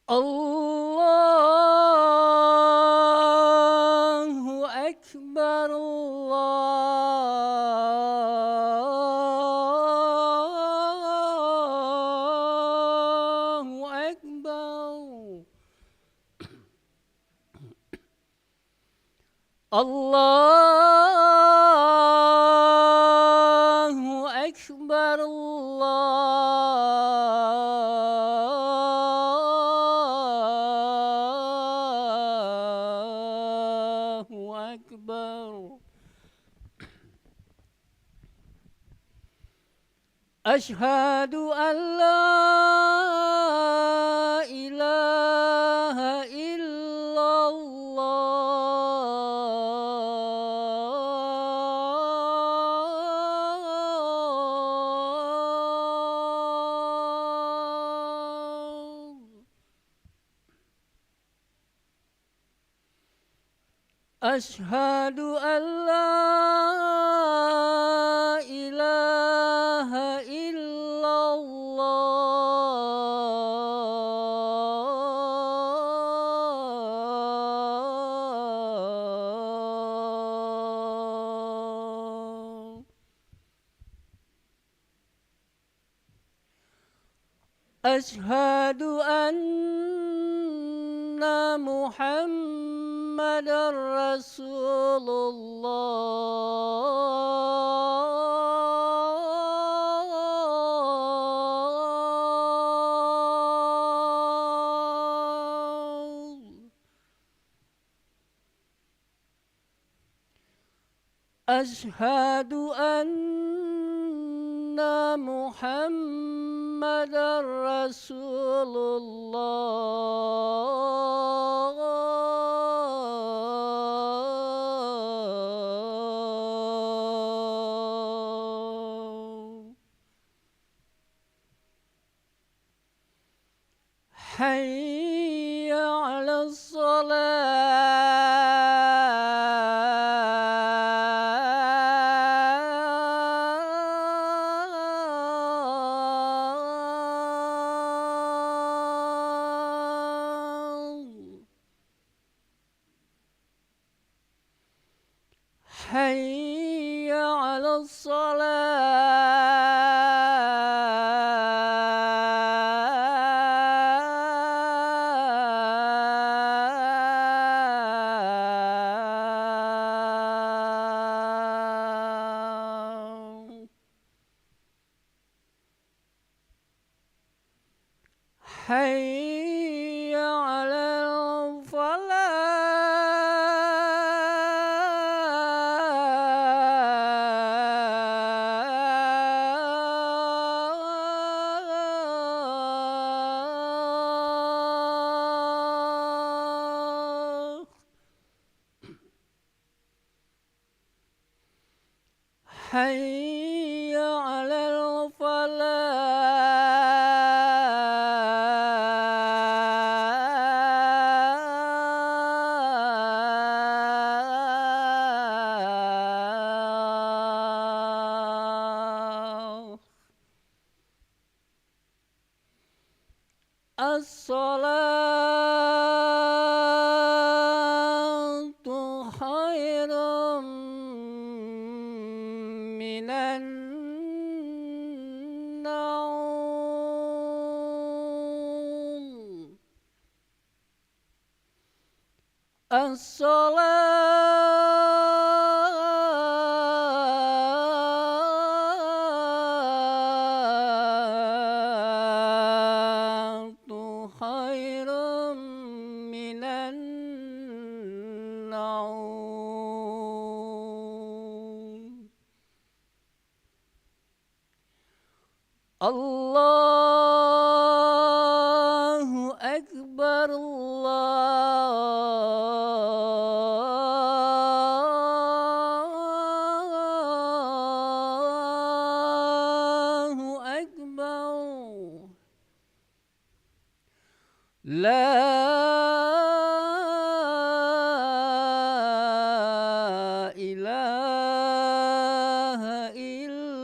Allahu Akbar, Allahu Akbar. Allahu Akbar, Allahu Akbar. Ashhadu an la ilaha illallah. Ashhadu an la ilaha illallah. Ashhadu anna Muhammadar Rasulullah. Ashhadu anna Muhammadar Rasulullah. Hayya 'alas shalah. Hayya 'alas shalah. Hayya 'alal falah. Hayya 'alal falah. As-salatu khairum minan naum. As-salatu khairum minan naum. Allahu Akbar, Allahu Akbar. La ilaha illallah.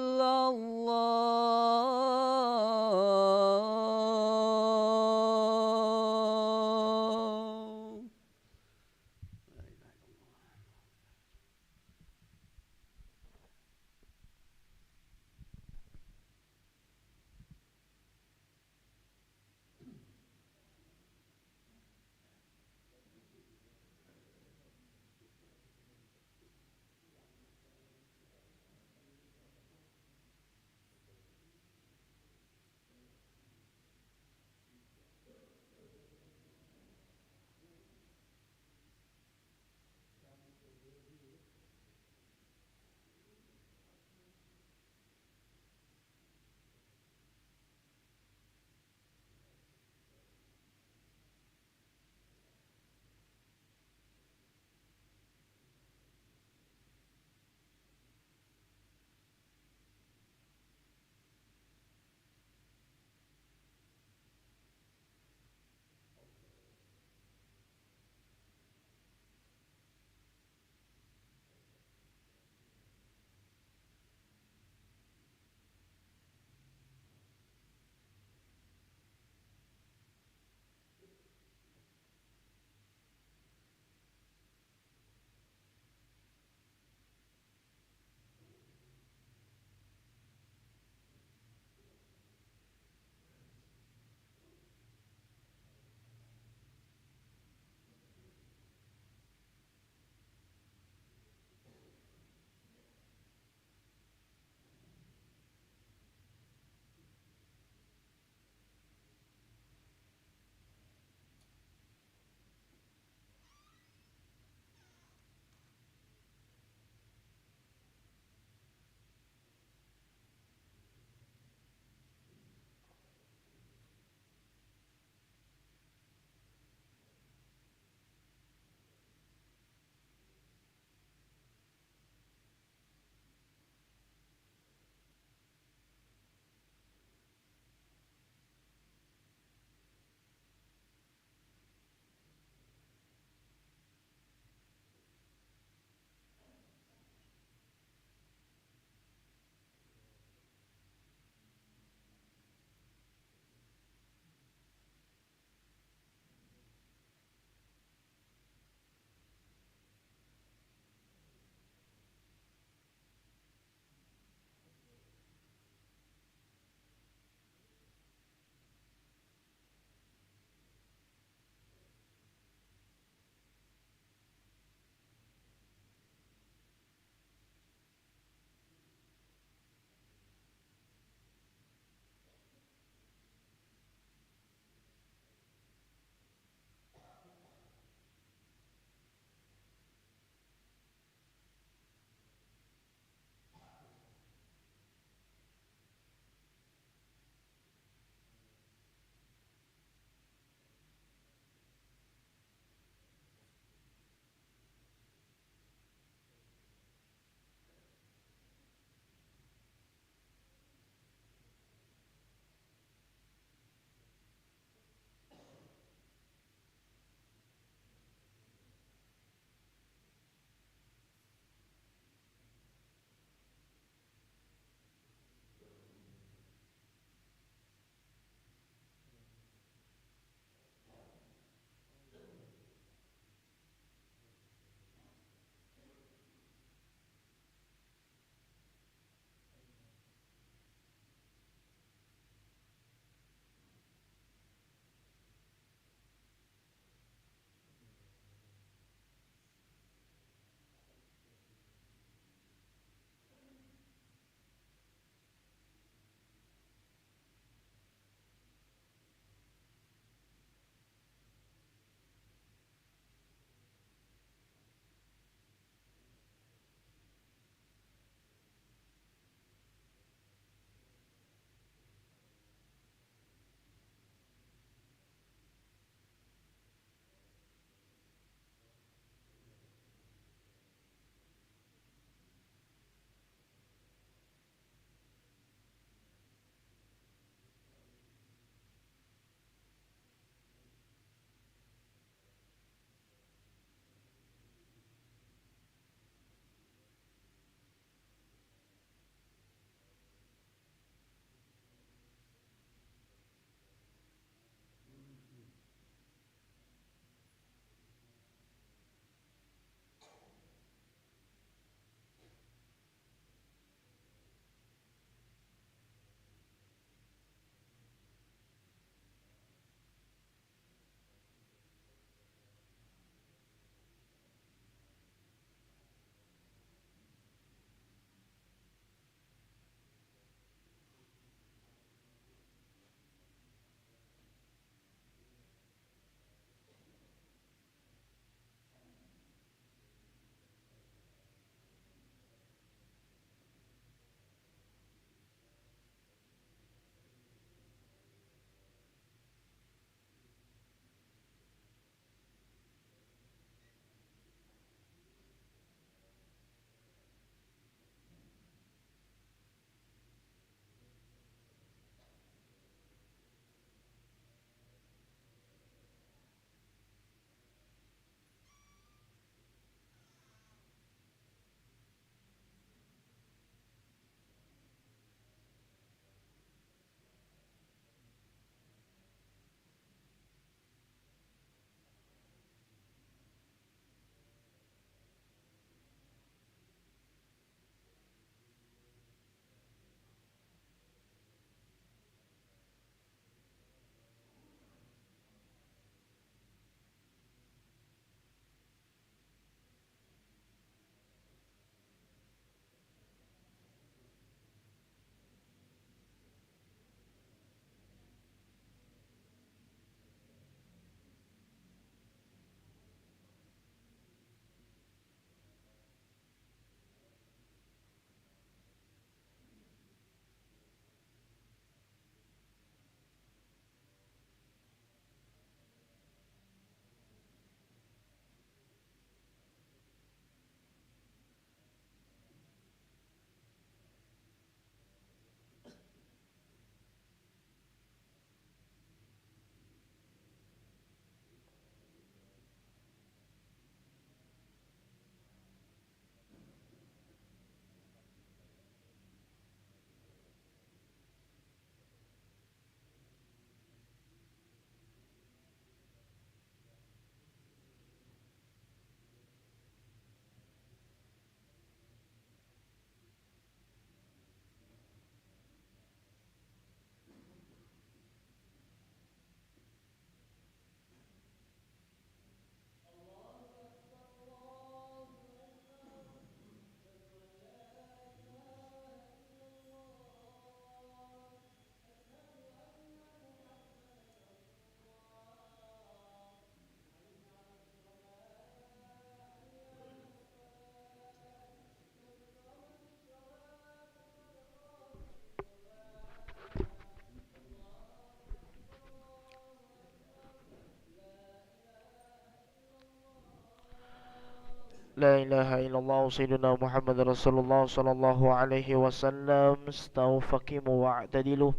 لا إله إلا الله سيدنا محمد رسول الله صلى الله عليه وسلم. استووا فقيموا واعتدلوا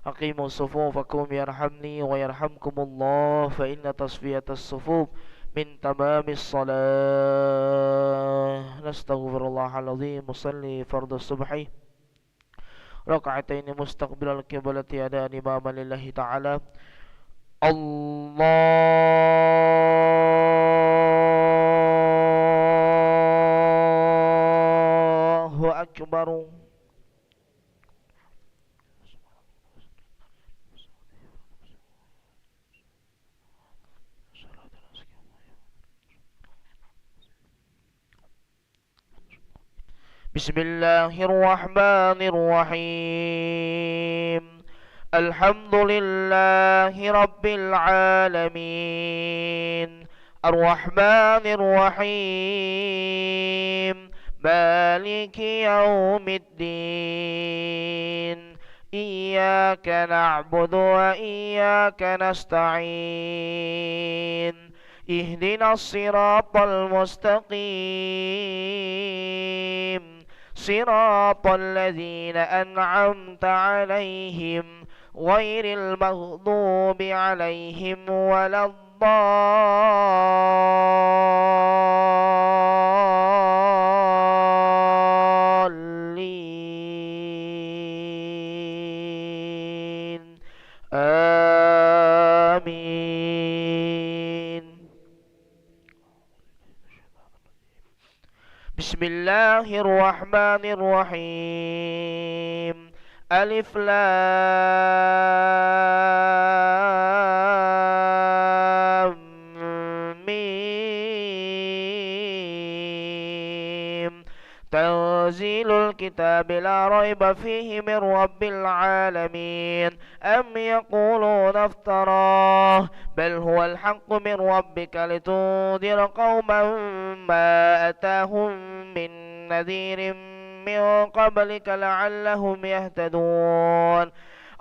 أقيموا صفوفكم يرحمني ويرحمكم الله، فإن تصفية الصفوف من تمام الصلاة. نستغفر الله العظيم. مصلي فرض الصبح ركعتين مستقبل القبلة أداء إماما لله تعالى. الله أكبر. بسم الله الرحمن الرحيم. الحمد لله رب العالمين، الرحمن الرحيم، مالك يوم الدين. إياك نعبد وإياك نستعين. اهدنا الصراط المستقيم، صراط الذين أنعمت عليهم غير المغضوب عليهم ولا الضالين. آمين. بسم الله الرحمن الرحيم. ألف لام ميم. تنزيل الكتاب لا ريب فيه من رب العالمين. أم يقولون افتراه، بل هو الحق من ربك لتنذر قوما ما أتاهم من نذير من قبلك لعلهم يهتدون.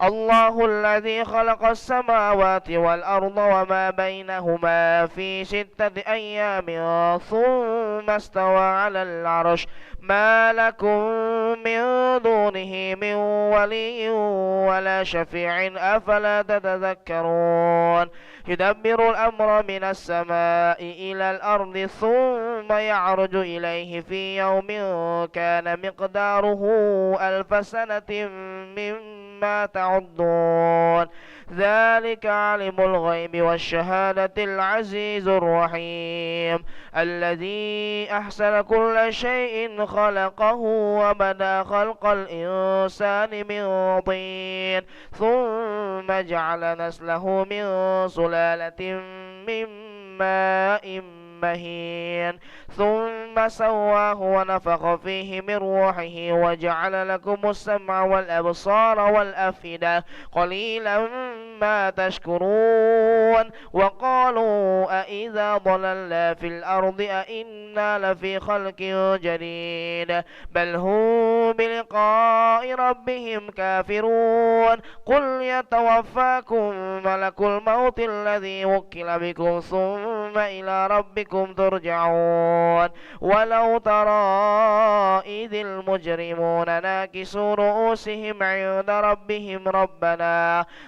الله الذي خلق السماوات والأرض وما بينهما في 6 أيام ثم استوى على العرش. ما لكم من دونه من ولي ولا شفيع أفلا تتذكرون. يدبر الأمر من السماء إلى الأرض ثم يعرج إليه في يوم كان مقداره 1000 سنة مما تعدون. ذلك عالم الغيب والشهادة العزيز الرحيم، الذي أحسن كل شيء خلقه وبدأ خلق الإنسان من طين ثم جعل نسله من سلالة من ماء مهين ثم سواه ونفخ فيه من روحه وجعل لكم السمع والأبصار والأفئدة قليلا ما تشكرون. وقالوا أإذا ضللنا في الأرض أإنا لفي خلق جديد بل هم بلقاء ربهم كافرون. قل يتوفاكم ملك الموت الذي وكل بكم ثم إلى ربكم ترجعون. ولو ترى إذ المجرمون ناكسوا رؤوسهم عند ربهم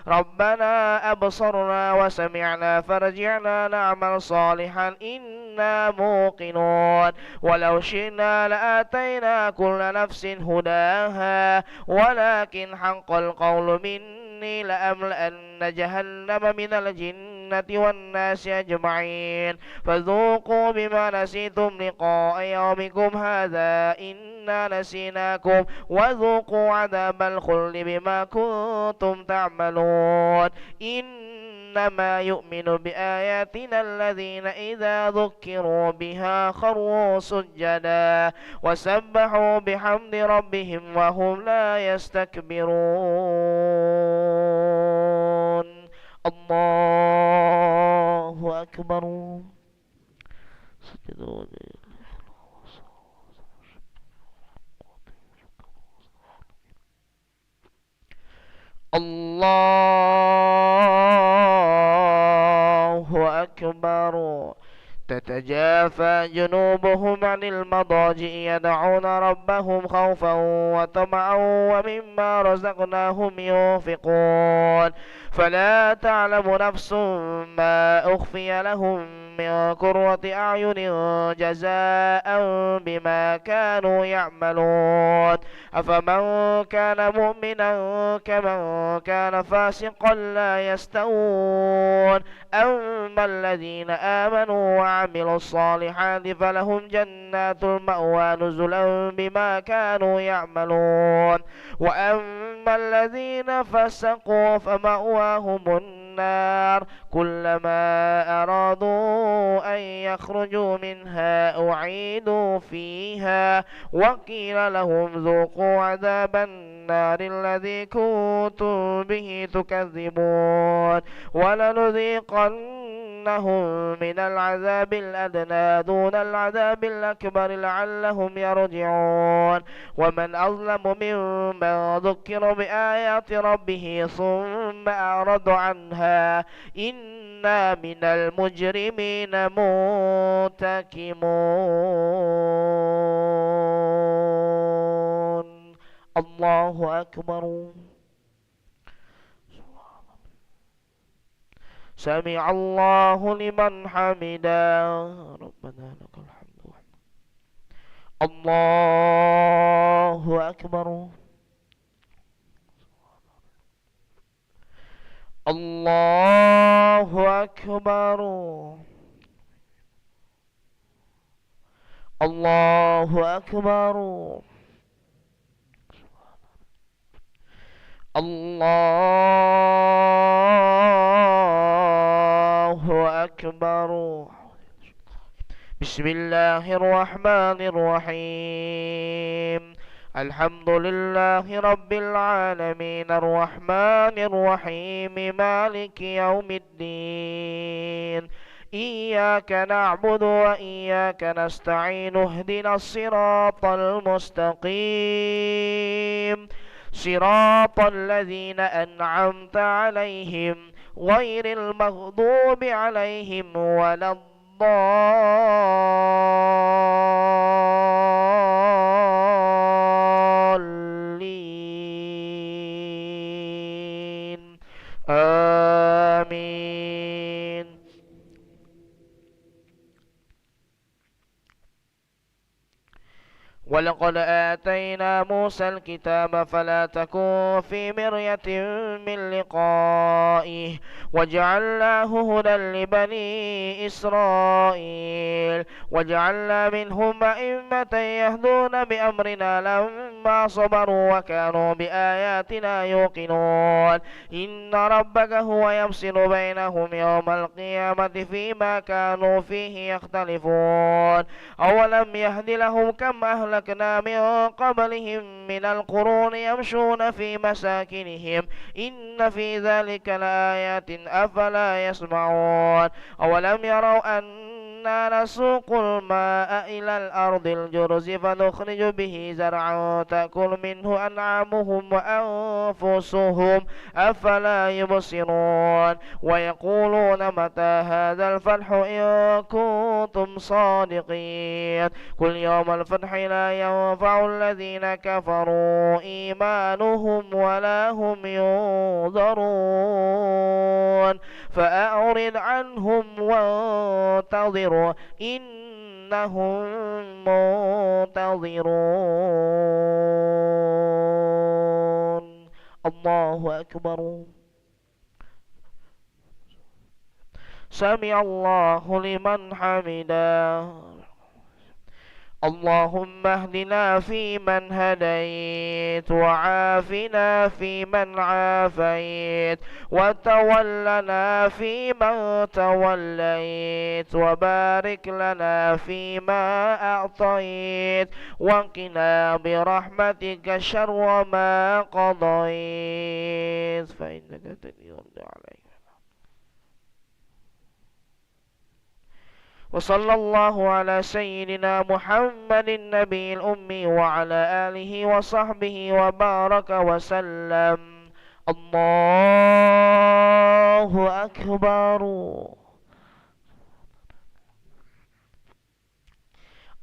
ربنا أبصرنا وسمعنا فارجعنا نعمل صالحا إنا موقنون. ولو شئنا لآتينا كل نفس هداها ولكن حق القول مني لأملأن جهنم من الجنة والناس أجمعين. فذوقوا بما نسيتم لقاء يومكم هذا إنا نسيناكم وذوقوا عذاب الخلد بما كنتم تعملون. إنما يؤمن بآياتنا الذين إذا ذكروا بها خروا سجدا وسبحوا بحمد ربهم وهم لا يستكبرون. الله أكبر. الله أكبر. تتجافى جنوبهم عن المضاجع يدعون ربهم خوفا وطمعا ومما رزقناهم ينفقون فلا تعلم نفس ما أخفي لهم من قرة أعين جزاء بما كانوا يعملون أفمن كان مؤمنا كمن كان فاسقا لا يستوون أما الذين آمنوا وعملوا الصالحات فلهم جنات المأوى نزلا بما كانوا يعملون وأما الذين فسقوا فمأواهم النار كلما أرادوا أن يخرجوا منها أعيدوا فيها وقيل لهم ذوقوا عذاب النار الذي كنتم به تكذبون ولنذيقنهم من العذاب الأدنى دون العذاب الأكبر لعلهم يرجعون ومن أظلم ممن ذكر بآيات ربه ثم أعرض عنها إنا من المجرمين منتقمون الله أكبر سمع الله لمن حمده ربنا لك الحمد الله أكبر الله أكبر الله أكبر الله أكبر بسم الله الرحمن الرحيم الحمد لله رب العالمين الرحمن الرحيم مالك يوم الدين إياك نعبد وإياك نستعين اهدنا الصراط المستقيم صراط الذين أنعمت عليهم غير المغضوب عليهم ولا الضالين آمين ولقد آتينا موسى الكتاب فلا تكن في مرية من لقائه وجعلناه هدى لبني إسرائيل وجعلنا منهم أئمة يهدون بأمرنا لما صبروا وكانوا بآياتنا يوقنون إن ربك هو يفصل بينهم يوم القيامة فيما كانوا فيه يختلفون أولم يهد لهم كم أهلكنا من قبلهم من القرون يمشون في مساكنهم إن في ذلك لآيات أفلا يسمعون أولم يروا أنا نسوق الماء إلى الأرض الجرز فنخرج به زرعا تأكل منه أنعامهم وأنفسهم أفلا يبصرون ويقولون متى هذا الفتح إن كنتم صادقين قل يوم الفتح لا ينفع الذين كفروا إيمانهم ولا هم ينظرون فأعرض عنهم وانتظروا إنهم منتظرون الله أكبر سمع الله لمن حمده اللهم اهدنا فيمن هديت وعافنا فيمن عافيت وتولنا فيمن توليت وبارك لنا فيما أعطيت وقنا برحمتك شر ما قضيت فإنك تقضي عليك وصلى الله على سيدنا محمد النبي الأمي وعلى آله وصحبه وبارك وسلم الله أكبر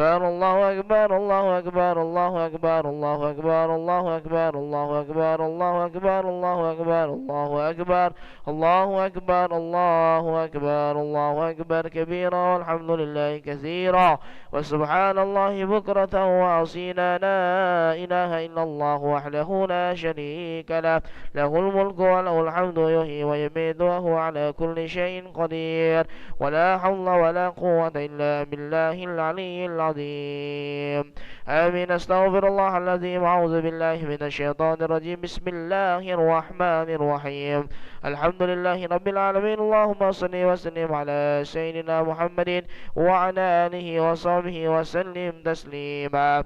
الله أكبر الله أكبر الله أكبر الله أكبر الله أكبر الله أكبر الله أكبر الله أكبر الله أكبر الله أكبر الله أكبر الله أكبر كبيرا والحمد لله كثيرا وسبحان الله بكرة وأصيلا لا إله إلا الله وحده لا شريك له له الملك وله الحمد يحيي ويميت وهو على كل شيء قدير ولا حول ولا قوة إلا بالله العلي العظيم آمين أستغفر الله العظيم أعوذ بالله من الشيطان الرجيم بسم الله الرحمن الرحيم الحمد لله رب العالمين اللهم صل وسلم على سيدنا محمد وعلى آله وصحبه وسلم تسليما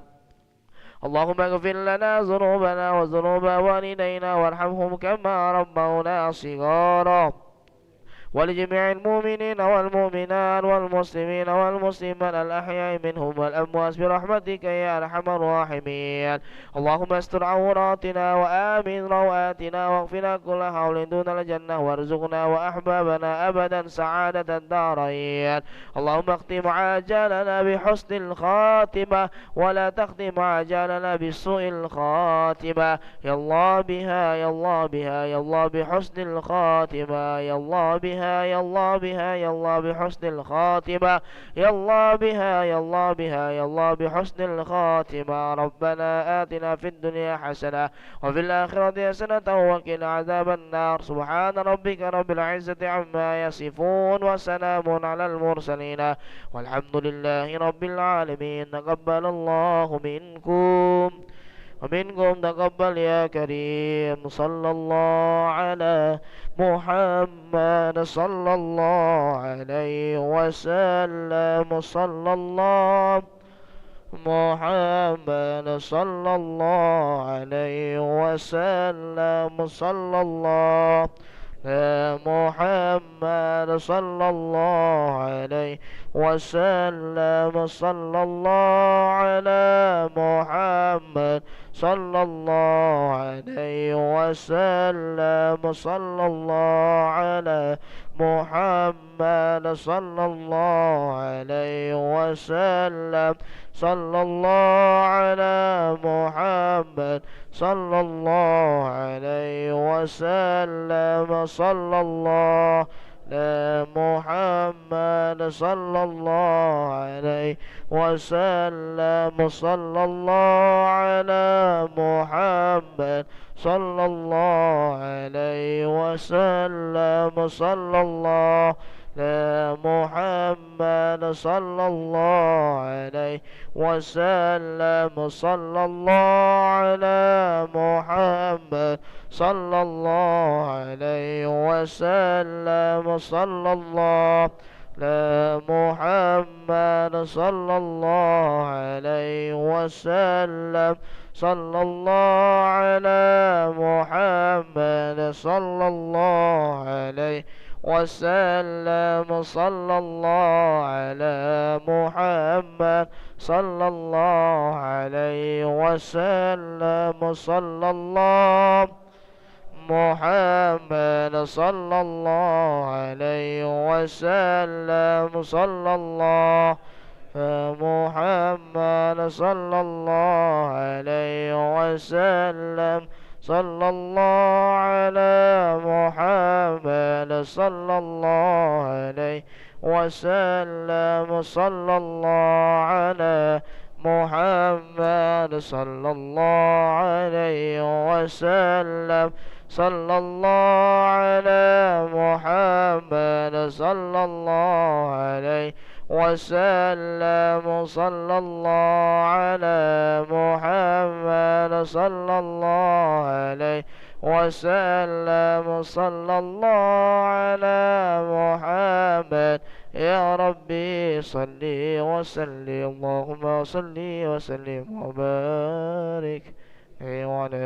اللهم اغفر لنا ذنوبنا وذنوب والدينا وارحمهم كما ربونا صغارا ولجميع المؤمنين والمؤمنات والمسلمين والمسلمات الأحياء منهم والأموات برحمتك يا أرحم الراحمين اللهم استر عوراتنا وآمن روآتنا واغفر كل حول دون الجنة وارزقنا وأحبابنا أبدا سعادة الدارين اللهم اختم عاجلنا بحسن الخاتمة ولا تختم عاجلنا بسوء الخاتمة يا الله بها يا الله بها يا الله بحسن الخاتمة يا الله بها يا الله بها يا الله بحسن الخاتمة يا الله بها يا الله بها يا الله بحسن الخاتمة ربنا آتنا في الدنيا حسنة وفي الآخرة حسنة وقنا عذاب النار سبحان ربك رب العزة عما يصفون وسلام على المرسلين والحمد لله رب العالمين تقبل الله منكم ومنكم تقبل يا كريم صلى الله على محمد صلى الله عليه وسلم صلى الله محمد صلى الله عليه وسلم صلى الله محمد صلى الله عليه وسلم صلى الله على محمد صلى الله عليه وسلم صلى الله على محمد صلى الله عليه وسلم صلى الله على محمد صلى الله عليه وسلم صلى الله على محمد صلى الله عليه وسلم صلى الله على محمد صلى الله عليه وسلم صلى الله على محمد صلى الله عليه وسلم صلى الله على محمد صلى الله عليه وسلم صلى الله على محمد صلى الله عليه وسلم صلى الله على محمد صلى الله عليه وسلم صلى الله على محمد صلى الله عليه وسلم صلى الله محمد صلى الله عليه وسلم صلى الله محمد صلى الله عليه وسلم صلى الله على محمد صلى الله عليه وسلم صلى الله على محمد صلى الله عليه وسلم صلى الله على محمد صلى الله عليه وسلم صلى الله على محمد صلى الله عليه وسلم صلى الله على محمد يا ربي صل وسلم اللهم صل وسلم وبارك وعلى